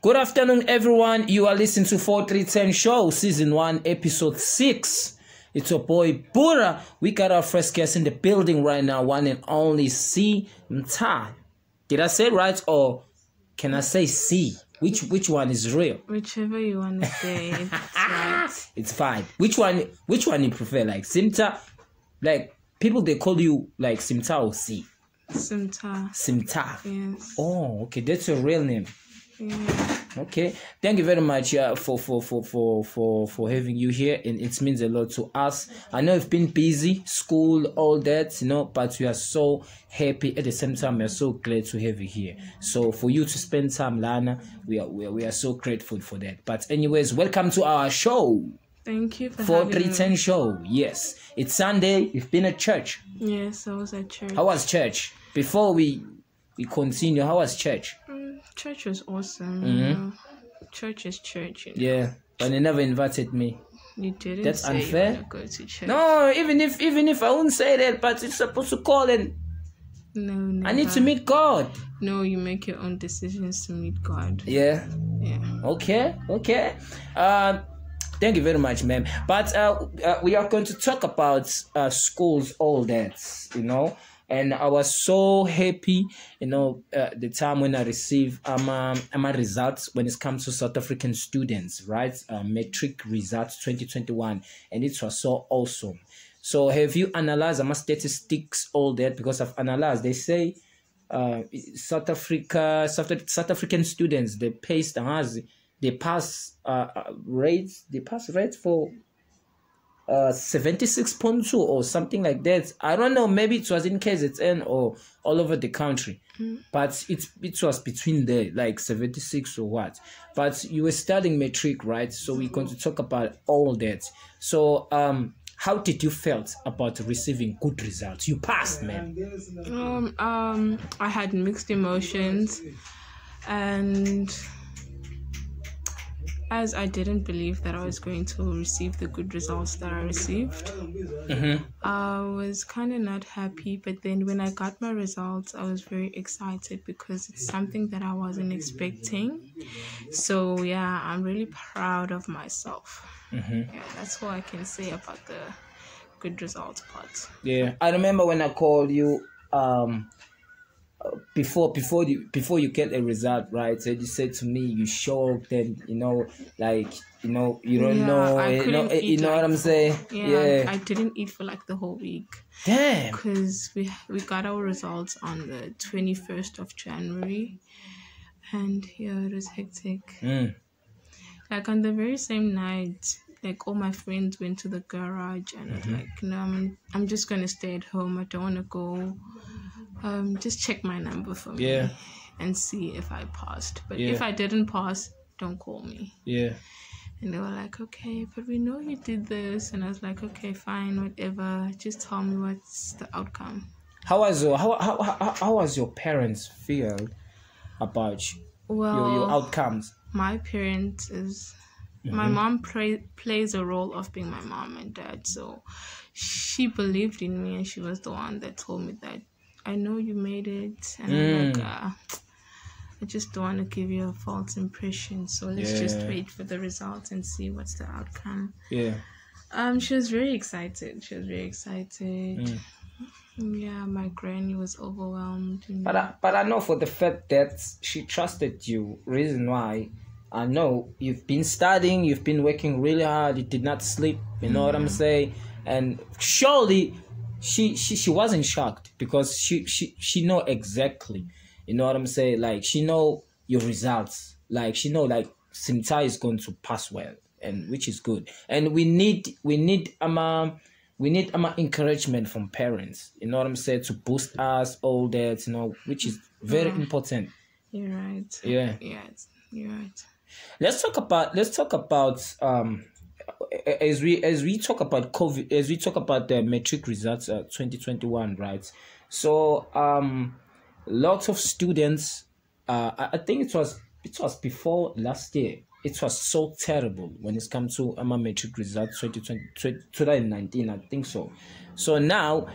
Good afternoon, everyone. You are listening to 4310 Show, Season 1, Episode 6. It's your boy, Bura. We got our first guest in the building right now, one and only Simtha. Did I say it right, or can I say C? Which one is real? Whichever you want to say, it's right. It's fine. Which one you prefer? Like Simtha? Like, people, they call you like Simtha or C? Simtha. Simtha. Yes. Oh, okay. That's your real name. Yeah. Okay, thank you very much for having you here, and it means a lot to us. I know you've been busy, school, all that, but we are so happy. At the same time, we are so glad to have you here. So for you to spend time, Lana, we are so grateful for that. But anyways, welcome to our show. Thank you for 4310 Show. Yes, it's Sunday. You've been at church. Yes, I was at church. How was church? Before we continue, how was church? Church was awesome. Mm-hmm. Church is church. Yeah, but they never invited me. You didn't. That's say unfair. You want to go to church. No, even if I wouldn't say that, but it's supposed to call and No, never. I need to meet God. No, you make your own decisions to meet God. Yeah. Yeah. Okay. Thank you very much, ma'am. But we are going to talk about schools, all that, And I was so happy, the time when I received my results when it comes to South African students, right? Matric results 2021, and it was so awesome. So have you analyzed my statistics, all that? Because I've analyzed, they say South African students, they pass rates for 76.2 or something like that. I don't know, maybe it was in KZN or all over the country, but it was between there, like 76 or what. But you were studying Matric, right? So we're going to talk about all that. So how did you felt about receiving good results? You passed, man. I had mixed emotions, and as I didn't believe that I was going to receive the good results that I received, I was kind of not happy. But then when I got my results, I was very excited because it's something that I wasn't expecting. So yeah, I'm really proud of myself. Yeah, that's all I can say about the good results part. Yeah, I remember when I called you before you get a result, right? So you said to me you shocked and you don't know, you know what I'm saying? Yeah, I didn't eat for like the whole week. Damn. Because we got our results on the 21st of January, and yeah, it was hectic. Like on the very same night, like all my friends went to the garage, and I was like, no, I'm just gonna stay at home. I don't want to go. Just check my number for me and see if I passed. But if I didn't pass, don't call me. Yeah. And they were like, okay, but we know you did this. And I was like, okay, fine, whatever. Just tell me what's the outcome. How was your parents feel about your outcomes? My parents is my mom plays a role of being my mom and dad. So she believed in me, and she was the one that told me that I know you made it, and I'm like, I just don't want to give you a false impression. So let's just wait for the results and see what's the outcome. Yeah. She was very excited. Yeah, my granny was overwhelmed. But I know for the fact that she trusted you. Reason why, I know you've been studying, you've been working really hard, you did not sleep. You know what I'm saying? And surely she wasn't shocked because she know exactly, you know what I'm saying, like she know your results, like she know like Simtha is going to pass well, and which is good. And we need encouragement from parents, you know what I'm saying, to boost us, all that, which is very important. You're right. Yeah, you're right. Let's talk about as we talk about COVID, as we talk about the Matric results 2021, right? So lots of students, I think it was before last year, it was so terrible when it comes to Her Matric results 2019, I think so. So now,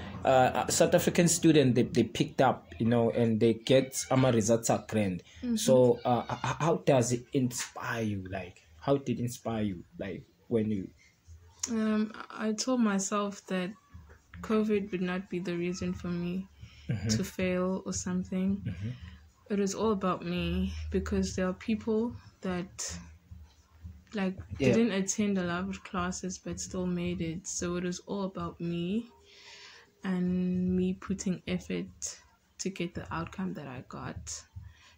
South African students, they picked up, and they get Her results are grand. So how does it inspire you? Like, how did it inspire you? Like, when you... I told myself that COVID would not be the reason for me to fail or something. It was all about me, because there are people that didn't attend a lot of classes but still made it. So it was all about me and me putting effort to get the outcome that I got.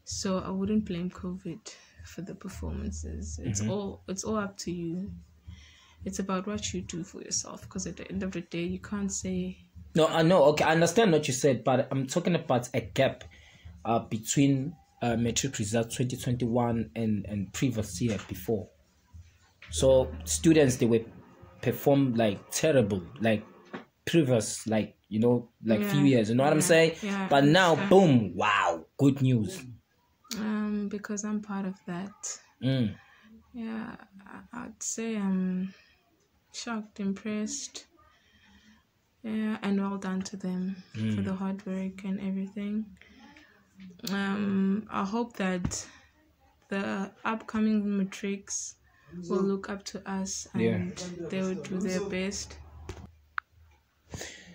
So I wouldn't blame COVID for the performances. It's all up to you. It's about what you do for yourself, because at the end of the day, you can't say... No, I know. Okay, I understand what you said, but I'm talking about a gap between Matric results 2021 and previous year before. So students, they were performed like terrible, like previous, few years. You know what I'm saying? Yeah, but now, boom, wow, good news. Because I'm part of that. Yeah, I'd say I'm shocked, impressed. Yeah, and well done to them for the hard work and everything. I hope that the upcoming matrics will look up to us and they will do their best.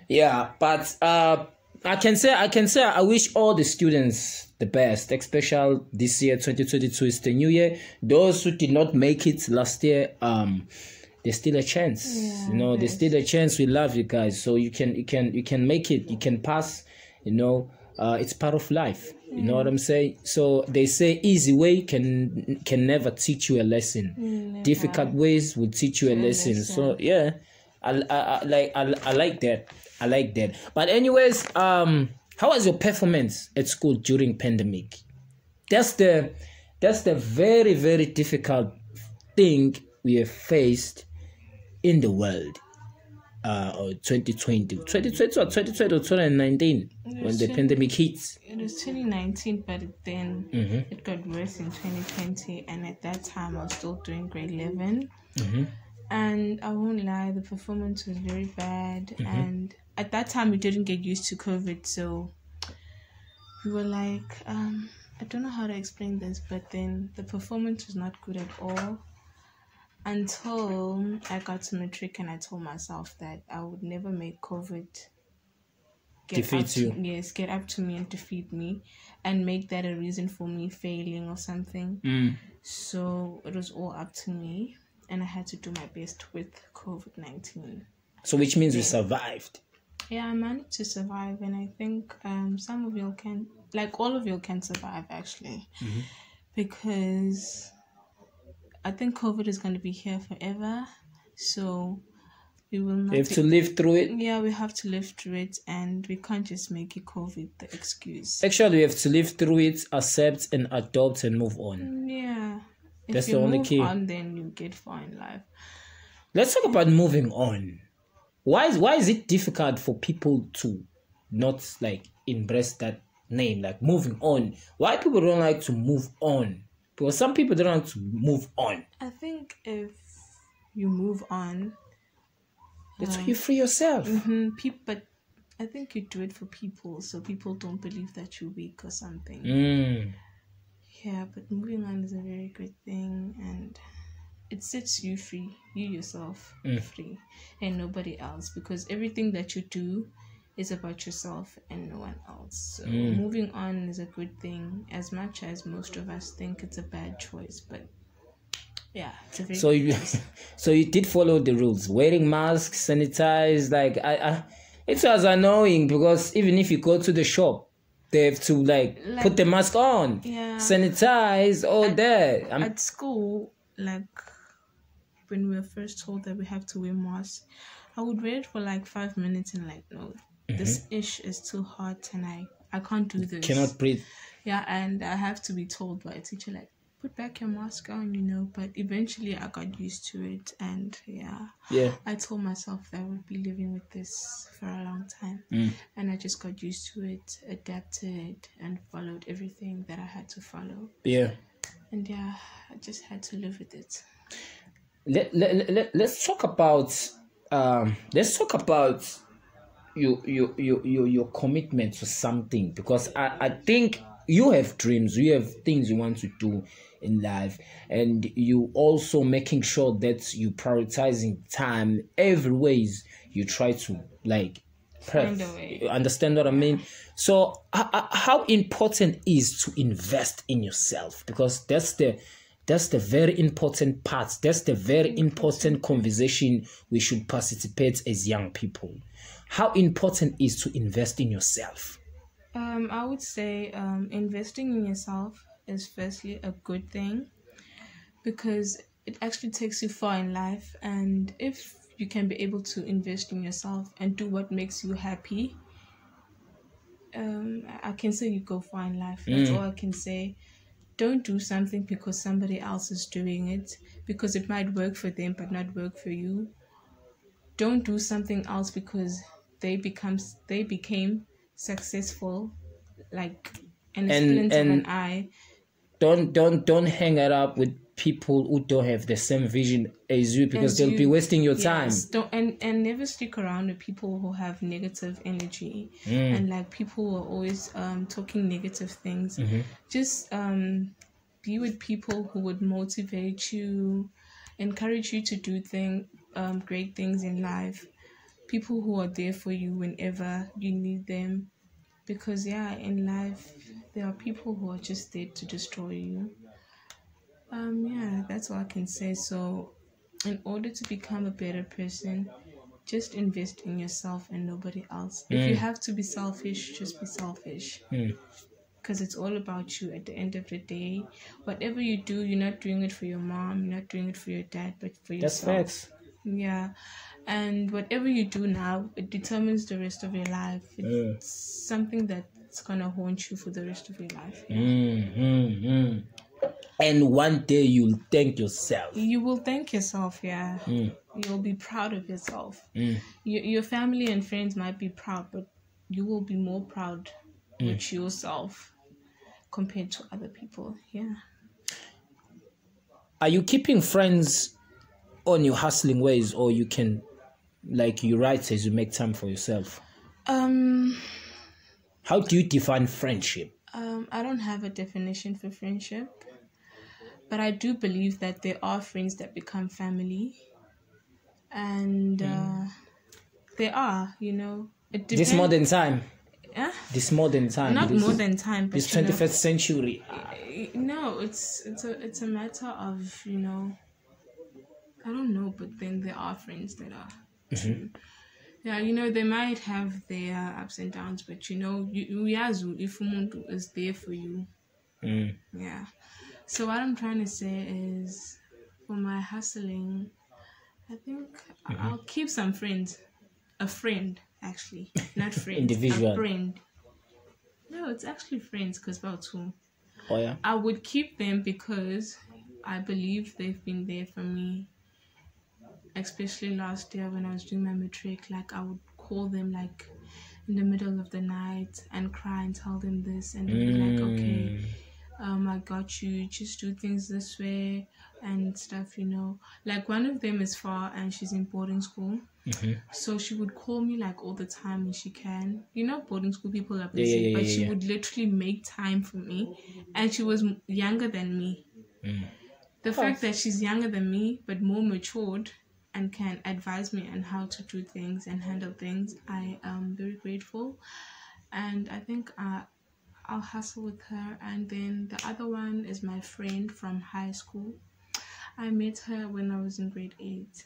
Yeah, but I can say I wish all the students the best, especially this year. 2022 is the new year. Those who did not make it last year, there's still a chance. There's still a chance. We love you guys, so you can make it. You can pass. It's part of life. You know what I'm saying? So they say easy way can never teach you a lesson. Difficult ways will teach you a lesson. So yeah, I like that. I like that. But anyways, how was your performance at school during pandemic? That's the very, very difficult thing we have faced in the world. 2020 or 2019 when the pandemic hits. It was 2019, but then it got worse in 2020, and at that time I was still doing grade 11. And I won't lie, the performance was very bad, and at that time we didn't get used to COVID, so we were like, I don't know how to explain this, but then the performance was not good at all. Until I got to Matric and I told myself that I would never make COVID get up to me and defeat me and make that a reason for me failing or something. So it was all up to me and I had to do my best with COVID-19. So which means you survived? Yeah, I managed to survive, and I think some of you can, all of you can survive actually, because I think COVID is going to be here forever, so we will not... We have to live through it? Yeah, we have to live through it, and we can't just make it COVID the excuse. Actually, we have to live through it, accept and adopt and move on. Yeah. That's the only key. If you move on, then you get far in life. Let's talk about moving on. Why is it difficult for people to not, embrace that name, moving on? Why people don't like to move on? Because some people don't want to move on. I think if you move on, that's how you free yourself. But I think you do it for people, so people don't believe that you're weak or something. Yeah, but moving on is a very good thing, and it sets you free, you yourself free, and nobody else, because everything that you do is about yourself and no one else. So moving on is a good thing, as much as most of us think it's a bad choice, but yeah, it's a very good choice. So you did follow the rules, wearing masks, sanitize. It was annoying, because even if you go to the shop, they have to put the mask on, sanitize, all that. At school, when we were first told that we have to wear masks, I would wear it for 5 minutes and no, this ish is too hot and I can't do this. Cannot breathe. Yeah, and I have to be told by a teacher put back your mask on, but eventually I got used to it, and I told myself that I would be living with this for a long time, and I just got used to it, adapted, and followed everything that I had to follow. Yeah. And I just had to live with it. Let's talk about your commitment to something, because I think you have dreams, you have things you want to do in life, and you also making sure that you prioritizing time every ways you try to like Find a way. you understand what I mean? So how important is to invest in yourself? Because that's the very important part. That's the very important conversation we should participate as young people. How important is to invest in yourself? I would say investing in yourself is firstly a good thing, because it actually takes you far in life, and if you can be able to invest in yourself and do what makes you happy, I can say you go far in life. That's all I can say. Don't do something because somebody else is doing it, because it might work for them but not work for you. Don't do something else because they became successful, like in a splint of an eye. Don't hang it up with people who don't have the same vision as you, because they'll be wasting your time. Don't and never stick around with people who have negative energy and like people who are always talking negative things. Just be with people who would motivate you, encourage you to do great things in life. People who are there for you whenever you need them, because in life there are people who are just there to destroy you. That's all I can say. So in order to become a better person, just invest in yourself and nobody else. If you have to be selfish, just be selfish, because it's all about you at the end of the day. Whatever you do, you're not doing it for your mom, you're not doing it for your dad, but for yourself. That's facts. Yeah. And whatever you do now, it determines the rest of your life. It's something that's gonna haunt you for the rest of your life. And one day you'll thank yourself. You will thank yourself, You'll be proud of yourself. Your family and friends might be proud, but you will be more proud with yourself compared to other people. Are you keeping friends on your hustling ways, or you can, like you write, as you make time for yourself? How do you define friendship? I don't have a definition for friendship, but I do believe that there are friends that become family, and there are, it depends. This modern time. This modern time. Not modern time, but this 21st century. No, it's a matter of, I don't know, but then there are friends that are true. They might have their ups and downs, but if someone is there for you. So what I'm trying to say is, for my hustling, I think I'll keep some friends. A friend, actually, not friends. Individual. A friend. No, it's actually friends, because about two. Oh yeah. I would keep them because I believe they've been there for me. Especially last year when I was doing my matric, like I would call them like in the middle of the night and cry and tell them this, and they'd be like, okay, I got you, just do things this way and stuff, Like one of them is far and she's in boarding school. So she would call me like all the time when she can. Boarding school people are busy, but she would literally make time for me, and she was younger than me. The fact that she's younger than me but more matured and can advise me on how to do things and handle things, I am very grateful. And I think I'll hustle with her. And then the other one is my friend from high school. I met her when I was in grade 8.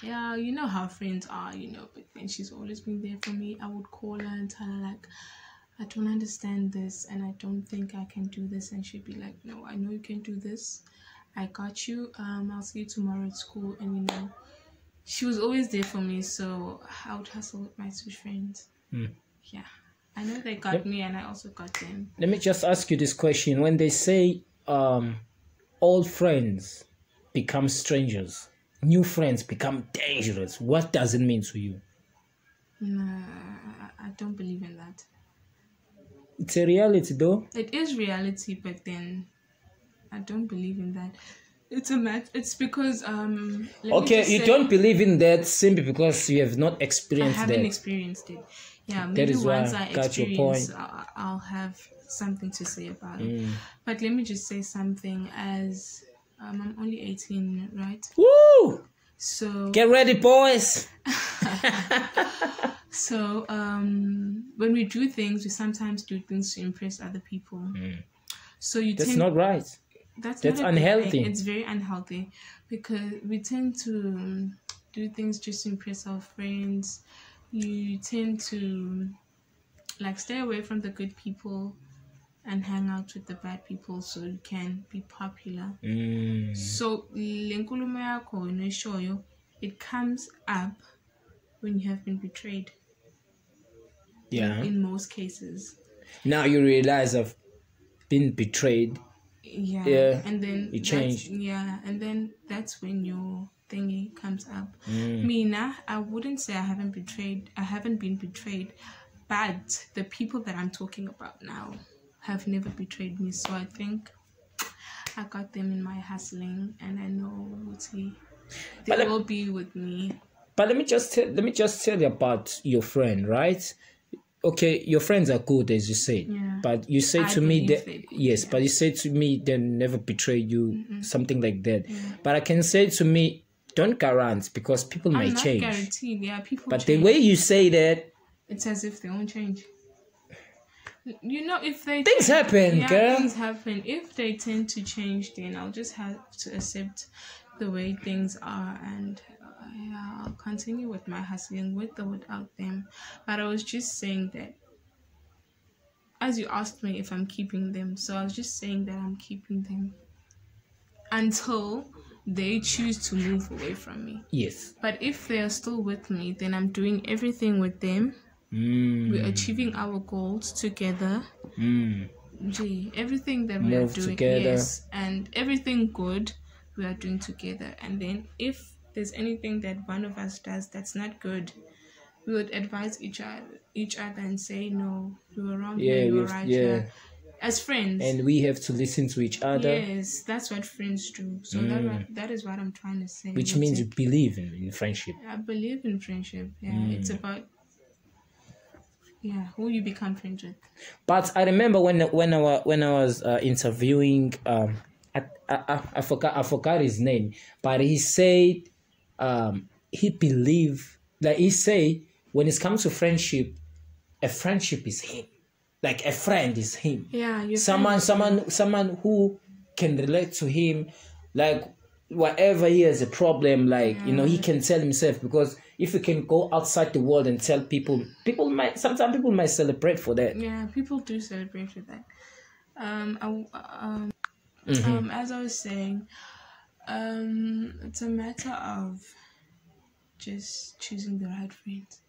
Yeah, you know how friends are, but then she's always been there for me. I would call her and tell her like, I don't understand this and I don't think I can do this, and she'd be like, no, I know you can do this, I got you, I'll see you tomorrow at school. And she was always there for me, so I would hustle with my two friends. Yeah, I know they got me and I also got them. Let me just ask you this question. When they say old friends become strangers, new friends become dangerous, what does it mean to you? Nah, I don't believe in that. It's a reality though. It is reality, but then I don't believe in that. It's because okay, you don't believe in that simply because you have not experienced that. I haven't experienced it. Yeah, maybe once I experience, I'll have something to say about it. But let me just say something. As I'm only 18, right? Woo! So get ready, boys. So when we do things, we sometimes do things to impress other people. So that's not right. That's unhealthy. It's very unhealthy because we tend to do things just to impress our friends. You tend to stay away from the good people and hang out with the bad people so you can be popular. So it comes up when you have been betrayed. Yeah. In most cases. Now you realize I've been betrayed. Yeah. And then you changed. And then that's when your thingy comes up. Mina, I wouldn't say I haven't been betrayed, but the people that I'm talking about now have never betrayed me. So I think I got them in my hustling, and I know they will be with me. But let me just tell you about your friend, right? Okay, your friends are good, as you said. Yeah. But you say to me that but you say to me they never betray you, something like that. Yeah. But I can say to me, don't guarantee because people may change. I'm not guaranteed. Yeah, people. But change. The way you say that, it's as if they won't change. You know, if they things happen, girl. Things happen. If they tend to change, then I'll just have to accept the way things are, and I'll continue with my hustling with or without them. But I was just saying that, as you asked me if I'm keeping them, so I was just saying that I'm keeping them until they choose to move away from me. Yes. But if they are still with me, then I'm doing everything with them. We're achieving our goals together. Everything that we are doing together. Yes, and everything good we are doing together. And then if there's anything that one of us does that's not good, we would advise each other and say, no, you were wrong here, you were right here. As friends. And we have to listen to each other. Yes, that's what friends do. So that is what I'm trying to say. Which means you believe in friendship. I believe in friendship. Yeah, it's about who you become friends with. But I remember when I was interviewing I forgot his name, but he said he believed he say when it comes to friendship, a friendship is him, like a friend is him. Yeah, someone who can relate to him, like whatever he has a problem, he can tell himself, because if you can go outside the world and tell people might celebrate for that. Yeah, people do celebrate for that. As I was saying, it's a matter of just choosing the right friends.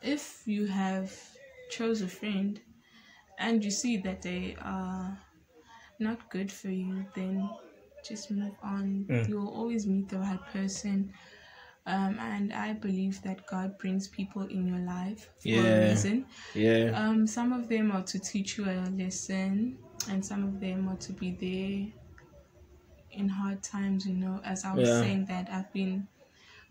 If you have chose a friend and you see that they are not good for you, then just move on. You'll always meet the right person. And I believe that God brings people in your life for a reason. Yeah. Some of them are to teach you a lesson, and some of them are to be there in hard times, as I was saying that I've been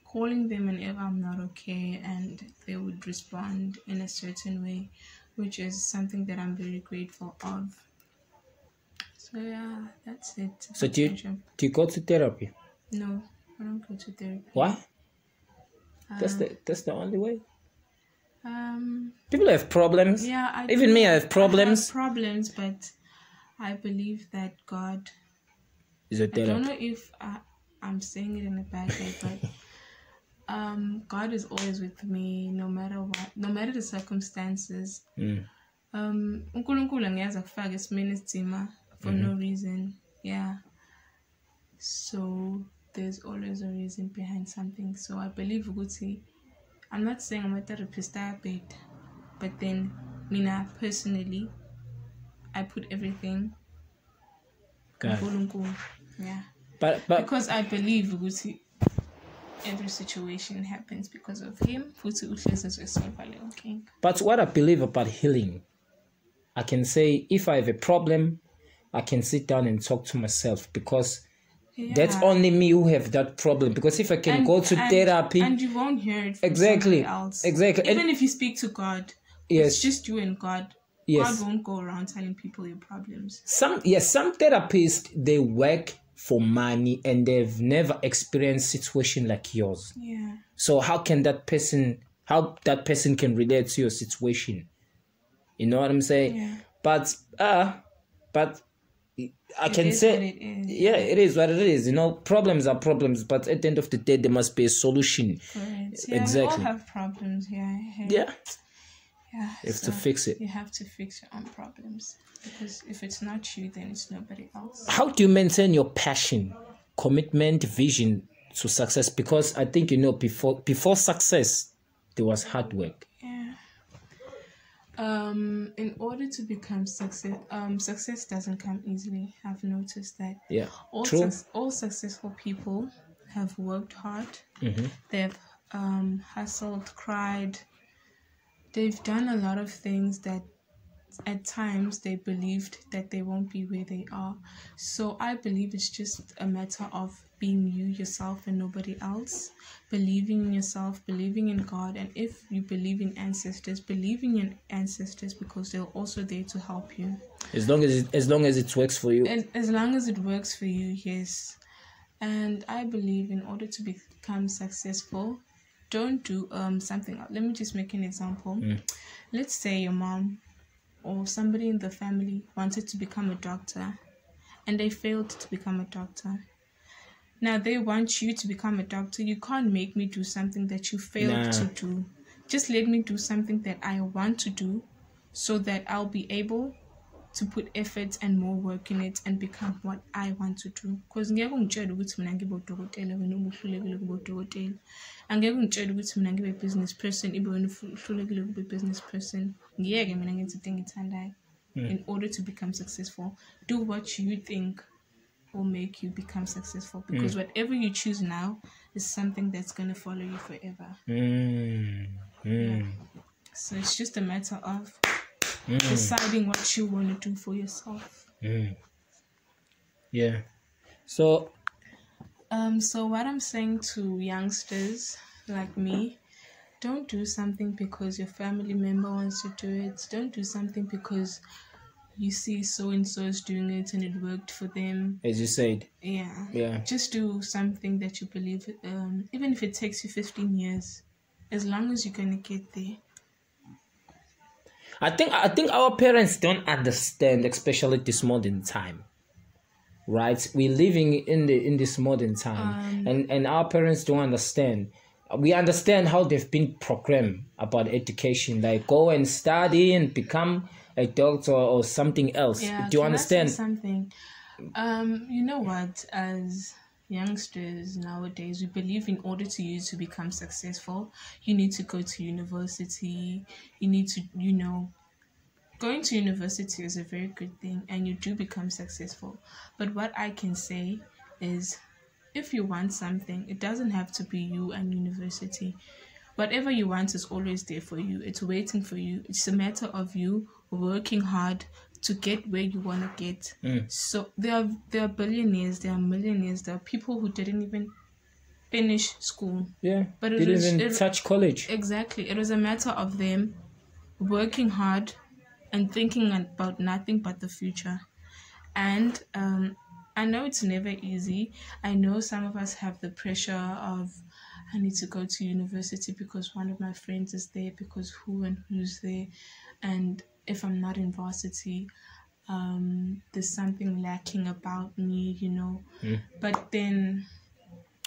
calling them whenever I'm not okay, and they would respond in a certain way, which is something that I'm very grateful of. So yeah, that's it. So do you go to therapy? No, I don't go to therapy. Why? That's the only way. People have problems. Yeah, I have problems. I have problems, but I believe that God is a therapy. I don't know if I'm saying it in a bad way, but God is always with me, no matter what, no matter the circumstances. uNkulunkulu angeze akufake esimeni esinzima for no reason. Yeah. So there's always a reason behind something. So I believe ukuthi, I'm not saying I'm a therapist, but then mina personally, I put everything uNkulunkulu. Yeah. But because I believe ukuthi every situation happens because of him. But what I believe about healing, I can say if I have a problem, I can sit down and talk to myself, because that's only me who have that problem. Because if I can go to therapy, and you won't hear it from somebody else. Exactly. Even if you speak to God, it's just you and God. Yes. God won't go around telling people your problems. Some therapists, they work for money and they've never experienced situation like yours. Yeah. So how that person can relate to your situation? You know what I'm saying? Yeah. But I can say, it is what it is. You know, problems are problems, but at the end of the day, there must be a solution. Correct. Yeah, exactly. We all have problems. Yeah. Yeah. You have to fix it. You have to fix your own problems, because if it's not you, then it's nobody else. How do you maintain your passion, commitment, vision to success? Because I think, you know, before success, there was hard work. Yeah. In order to become success doesn't come easily. I've noticed that. Yeah. All successful people have worked hard. Mm-hmm. They've hustled, cried. They've done a lot of things that at times they believed that they won't be where they are. So I believe it's just a matter of being you, yourself, and nobody else. Believing in yourself, believing in God, and if you believe in ancestors, believing in ancestors, because they're also there to help you. As long as it works for you. And as long as it works for you, yes. And I believe in order to become successful, don't do something. Let me just make an example. Let's say your mom or somebody in the family wanted to become a doctor and they failed to become a doctor. Now they want you to become a doctor. You can't make me do something that you failed to do. Just let me do something that I want to do, so that I'll be able to put effort and more work in it and become what I want to do. Because ngeke ungitshele ukuthi mina ngibe udokotela wena ubuhlulekile kuba udokotela. Angeke ungitshele ukuthi mina ngibe business person ibe wena uhlulekile kuba business person. Ngiyeke mina ngenze into engithandayo. In order to become successful, do what you think will make you become successful, because whatever you choose now is something that's going to follow you forever. Yeah. So it's just a matter of deciding what you want to do for yourself. Yeah. So what I'm saying to youngsters like me, don't do something because your family member wants to do it. Don't do something because you see so and so is doing it and it worked for them. As you said. Yeah. Just do something that you believe, even if it takes you 15 years, as long as you're gonna get there. I think our parents don't understand, especially this modern time. Right? We're living in this modern time, and our parents don't understand. We understand how they've been programmed about education, like go and study and become a doctor or something else. Yeah, do you understand? I say something? You know what? As youngsters nowadays, we believe in order to you to become successful, you need to go to university. You need to, going to university is a very good thing, and you do become successful. But what I can say is, if you want something, it doesn't have to be you and university. Whatever you want is always there for you. It's waiting for you. It's a matter of you working hard to get where you want to get. So there are billionaires, there are millionaires, there are people who didn't even finish school. Yeah, but didn't even touch college. Exactly. It was a matter of them working hard and thinking about nothing but the future. And I know it's never easy. I know some of us have the pressure of, I need to go to university because one of my friends is there, because who and who's there. And if I'm not in varsity, there's something lacking about me, But then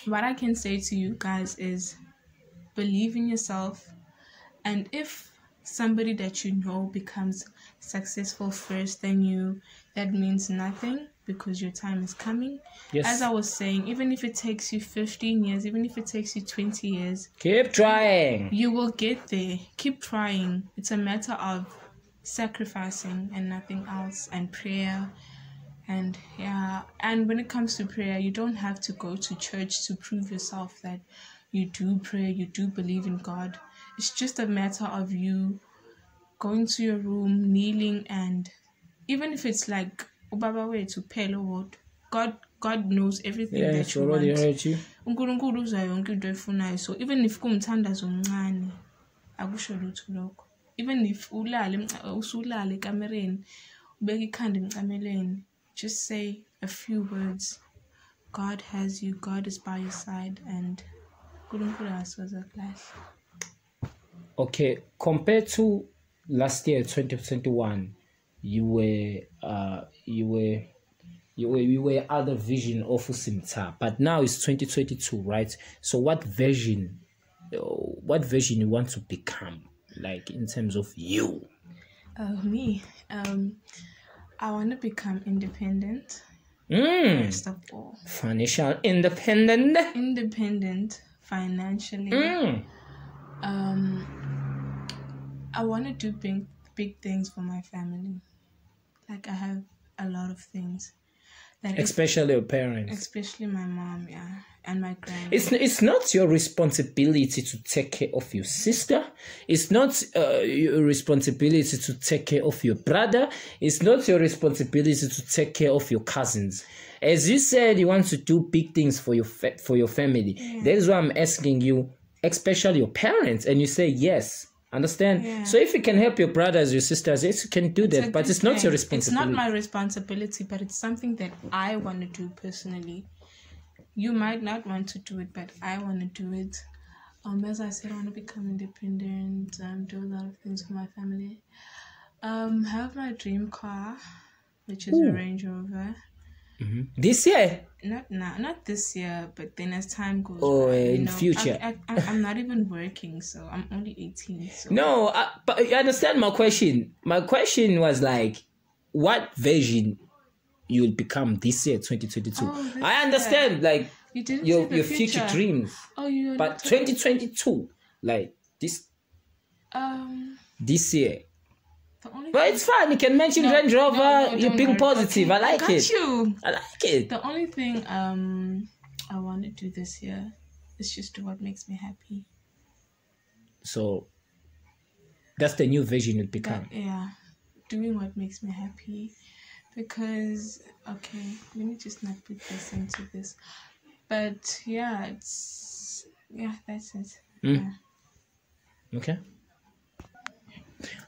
what I can say to you guys is believe in yourself. And if somebody that you know becomes successful first than you, that means nothing, because your time is coming. Yes. As I was saying, even if it takes you 15 years, even if it takes you 20 years, keep trying. You will get there. Keep trying. It's a matter of sacrificing and nothing else, and prayer. And when it comes to prayer, you don't have to go to church to prove yourself that you do pray, you do believe in God. It's just a matter of you going to your room, kneeling, and even if it's like ubaba wethu phela wodwa. God knows everything Yeah, that she you already want. heard you. uNkulunkulu uzwa yonke into oyifunayo. So even if kumthandazo omncane akusho lutho lokho. Even if usulala ekamereni ubeka ikhanda emcameleni, just say a few words. God has you, God is by your side, and uNkulunkulu akasoze akulahle. Okay, compared to last year 2021, you were other vision of Simtha, but now it's 2022, right? So what version you want to become, like in terms of you? Me, I want to become independent. First of all, financial independent financially. I want to do big things for my family. Like I have a lot of things. Especially your parents. Especially my mom, yeah, and my grandma. It's not your responsibility to take care of your sister. It's not your responsibility to take care of your brother. It's not your responsibility to take care of your cousins. As you said, you want to do big things for your family. Yeah. That is why I'm asking you, especially your parents, and you say yes. Understand? Yeah. So if you can help your brothers, your sisters, yes, you can do that, but it's not your responsibility. It's not my responsibility, but it's something that I want to do personally. You might not want to do it, but I want to do it. As I said, I want to become independent, do a lot of things for my family. Have my dream car, which is a Range Rover. Mm-hmm. This year? Not this year, but then as time goes by, in future. I'm not even working, so I'm only 18. So. No, but you understand my question. My question was like, what version you will become this year, 2022? I understand, like your future dreams. But 2022, like this year. But it's fine. You can mention Range Rover. You're being positive. Okay, I like it. I like it. The only thing I want to do this year is just do what makes me happy. So that's the new vision you'll become. Doing what makes me happy. Because let me just not put this into this. But that's it. Yeah. Okay.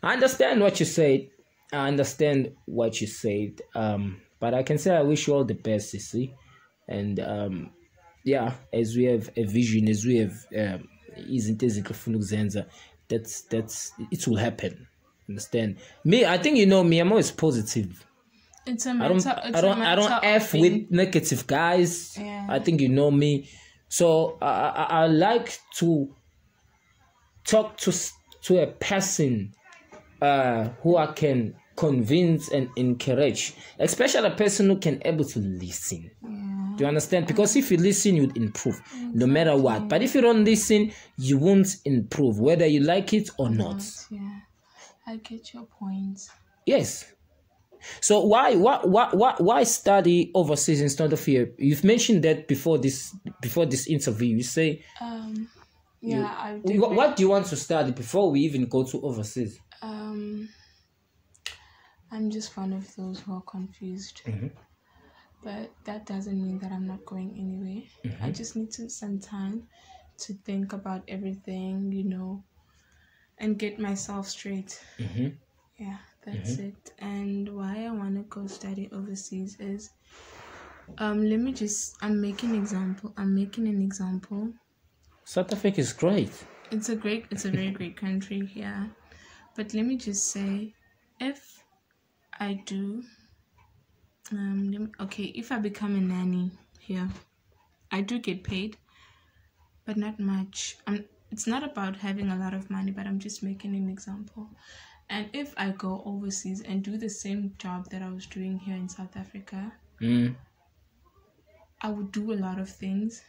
I understand what you said. But I can say I wish you all the best, you see. And as we have a vision, as we have that's it will happen. Understand? Me, I think you know me, I'm always positive. I don't F with negative guys. Yeah. I think you know me. So I like to talk to a person who I can convince and encourage, especially a person who can able to listen. Yeah. Do you understand? Because if you listen, you'd improve, no matter what. But if you don't listen, you won't improve, whether you like it or not. Yeah, I get your point. Yes. So why study overseas instead of here? You've mentioned that before this interview. You say what do you want to study before we even go to overseas? I'm just one of those who are confused. Mm-hmm. But that doesn't mean that I'm not going anywhere. Mm-hmm. I just need some time to think about everything, and get myself straight. Mm-hmm. Yeah, that's it. And why I want to go study overseas is, I'm making an example. South Africa is great. It's a very great country, yeah. But let me just say, if I do, if I become a nanny here, I do get paid, but not much. It's not about having a lot of money, but I'm just making an example. And if I go overseas and do the same job that I was doing here in South Africa, I would do a lot of things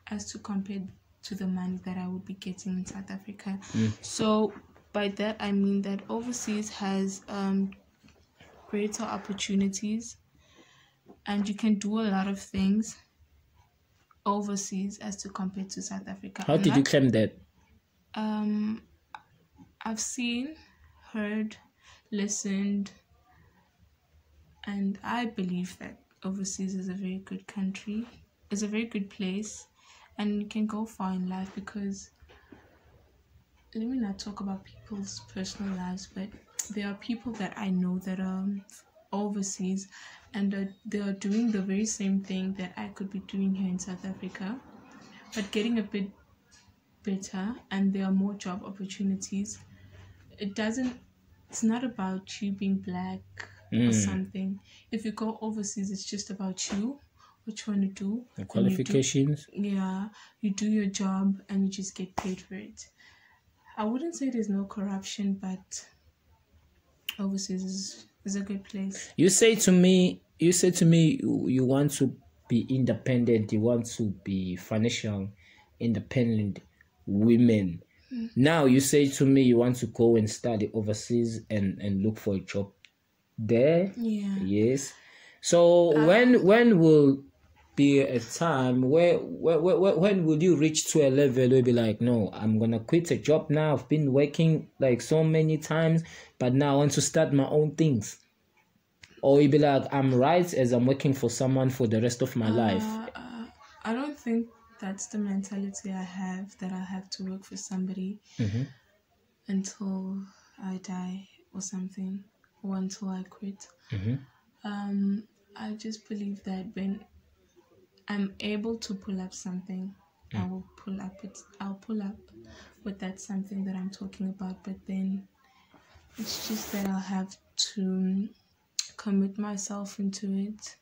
as to compare to the money that I would be getting in South Africa. So by that I mean that overseas has greater opportunities, and you can do a lot of things overseas as to compare to South Africa. How did you claim that? I've seen, heard, listened, And I believe that overseas is a very good country, is a very good place, and you can go far in life because let me not talk about people's personal lives, but there are people that I know that are overseas and they are doing the very same thing that I could be doing here in South Africa, but getting a bit better, and there are more job opportunities. It's not about you being black or something. If you go overseas, it's just about you, what you want to do. The qualifications. You do your job and you just get paid for it. I wouldn't say there's no corruption, but overseas is a good place. You say to me you want to be independent, you want to be financial independent women. Now you say to me you want to go and study overseas and look for a job there. Yes. So when will be a time where when will you reach to a level where you'll be like, no, I'm gonna quit a job now, I've been working like so many times, but now I want to start my own things? Or you'll be like, I'm right as I'm working for someone for the rest of my life? I don't think that's the mentality I have, that I have to work for somebody until I die or something, or until I quit. I just believe that when I'm able to pull up something, I'll pull up with that something that I'm talking about. But then it's just that I'll have to commit myself into it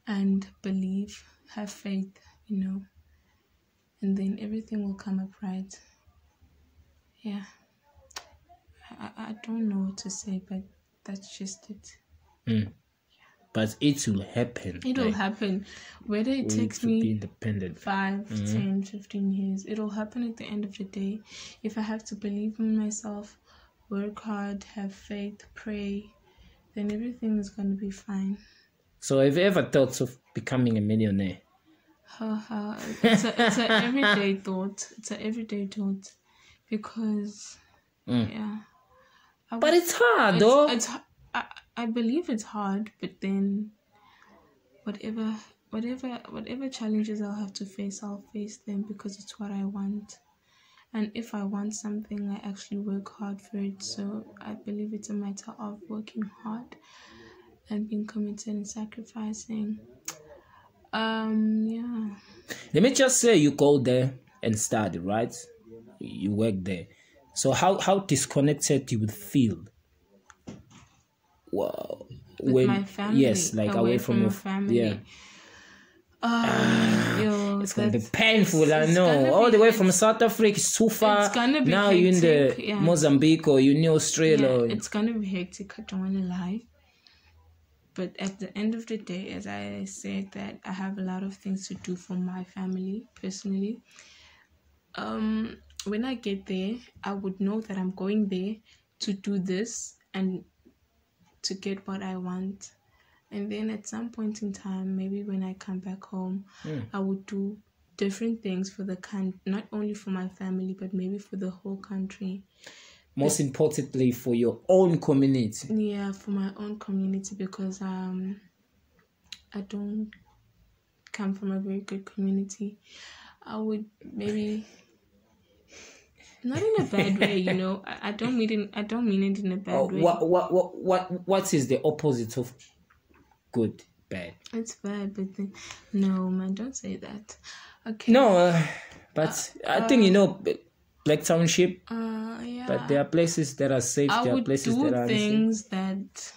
and believe, have faith, and then everything will come up right. Yeah. I don't know what to say, but that's just it. But it will happen. It will happen. Whether it takes me be independent. 5, 10, 15 years, it'll happen at the end of the day. If I have to believe in myself, work hard, have faith, pray, then everything is going to be fine. So have you ever thought of becoming a millionaire? It's an everyday thought. It's an everyday thought. Because, But it's hard, though. I believe it's hard, but then whatever challenges I'll have to face, I'll face them because it's what I want. And if I want something, I actually work hard for it. So I believe it's a matter of working hard and being committed and sacrificing. Let me just say you go there and study, right? You work there. So how disconnected you would feel? Wow. With my family. Yes, like away from your family. Yeah. It's gonna be painful, I know. All the way from South Africa, it's too far. It's gonna be now hectic, you're in the Mozambique or you're in Australia. Yeah, it's gonna be hectic, I don't wanna lie. But at the end of the day, as I said, that I have a lot of things to do for my family personally. When I get there, I would know that I'm going there to do this and to get what I want. And then at some point in time, maybe when I come back home, I would do different things for the not only for my family, but maybe for the whole country. Most importantly, for your own community. Yeah, for my own community, because I don't come from a very good community. I would maybe not in a bad way, I don't mean it in a bad way. What is the opposite of good? Bad. It's bad, but then, no, man, don't say that. Okay. No, but I think Black Township. Yeah. But there are places that are safe. There are places that are unsafe. I would do things that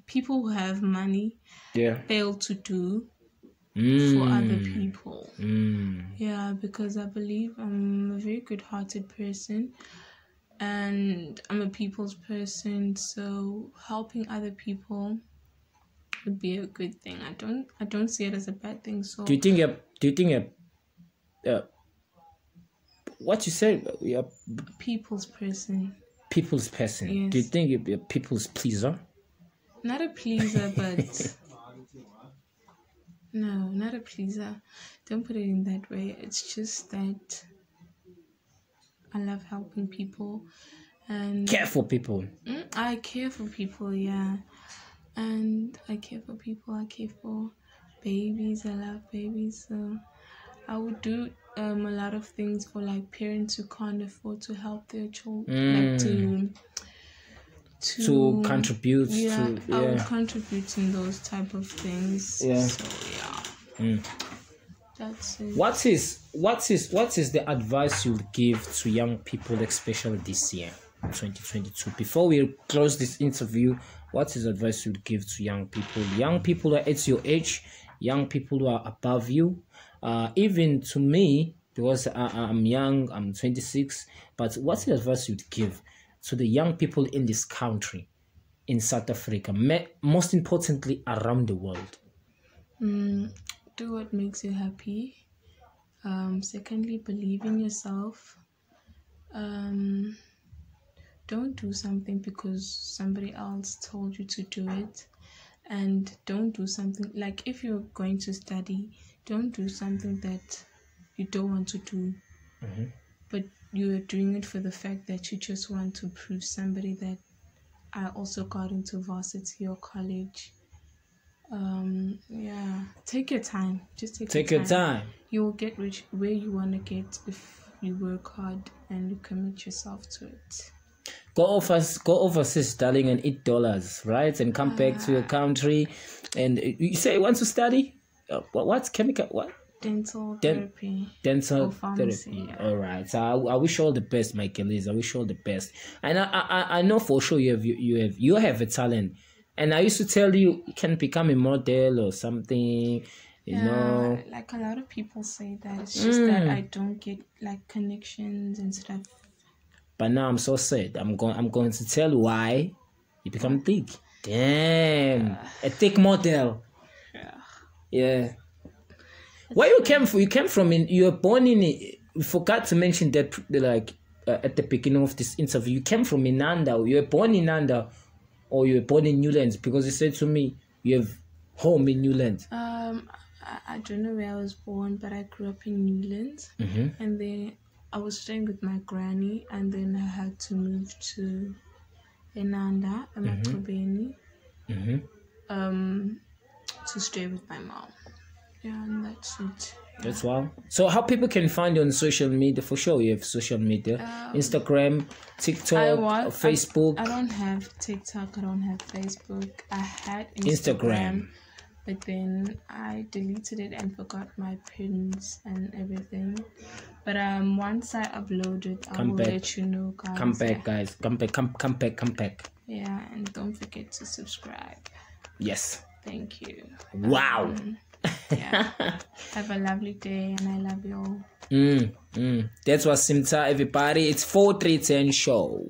people who have money fail to do for other people. Yeah, because I believe I'm a very good-hearted person and I'm a people's person, so helping other people would be a good thing. I don't see it as a bad thing. So do you think what you said, you're people's person? People's person. Yes. Do you think you'd be a people's pleaser? Not a pleaser, but no, not a pleaser. Don't put it in that way. It's just that I love helping people And care for people. I care for people, yeah. And I care for people. I care for babies. I love babies. So I would do a lot of things for like parents who can't afford to help their children, like to contribute. I would contribute in those type of things. Yeah. So yeah. That's it. What is the advice you would give to young people, especially this year, 2022? Before we close this interview, what is the advice you would give to young people? Young people who are at your age, young people who are above you, even to me, because I'm young, I'm 26. But what's the advice you'd give to the young people in this country, in South Africa, most importantly around the world? Do what makes you happy. Secondly, believe in yourself. Don't do something because somebody else told you to do it. And don't do something, like if you're going to study, don't do something that you don't want to do. But you're doing it for the fact that you just want to prove somebody that I also got into varsity or college. Take your time. Just take your time. You will get where you want to get if you work hard and you commit yourself to it. Go overseas, darling, and eat dollars, right? And come back to your country. And you say you want to study? What's chemical? What? Dental therapy. Dental pharmacy, therapy. Yeah. All right. So I wish all the best, Michaelis. I wish all the best. And I know for sure you have a talent. And I used to tell you can become a model or something. You know, like a lot of people say that. It's just that I don't get like connections and stuff. But now I'm so sad. I'm going to tell you why you become thick. Damn, a thick model. Yeah. Where you came from? You came from you were born in. We forgot to mention that, like at the beginning of this interview, you came from Enanda. You were born in Enanda, or you were born in Newlands? Because you said to me you have home in Newlands. I don't know where I was born, but I grew up in Newlands, and then I was staying with my granny, and then I had to move to Enanda, Matric, to stay with my mom. Yeah, and that's it. Yeah. That's wow. So how people can find you on social media? For sure, you have social media, Instagram, TikTok, Facebook. I don't have TikTok. I don't have Facebook. I had Instagram. But then I deleted it and forgot my pins and everything. But once I upload it, I will let you know, guys. Come back, guys. Come back. Yeah, and don't forget to subscribe. Yes. Thank you. Wow. Yeah. Have a lovely day, and I love you all. That's what Simtha, everybody. It's 4310 show.